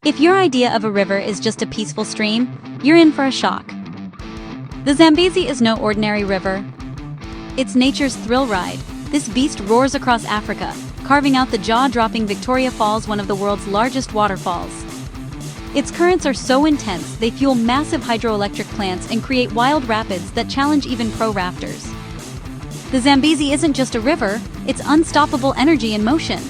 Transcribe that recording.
If your idea of a river is just a peaceful stream, you're in for a shock. The Zambezi is no ordinary river. It's nature's thrill ride. This beast roars across Africa, carving out the jaw-dropping Victoria Falls, one of the world's largest waterfalls. Its currents are so intense they fuel massive hydroelectric plants and create wild rapids that challenge even pro rafters. The Zambezi isn't just a river, it's unstoppable energy in motion.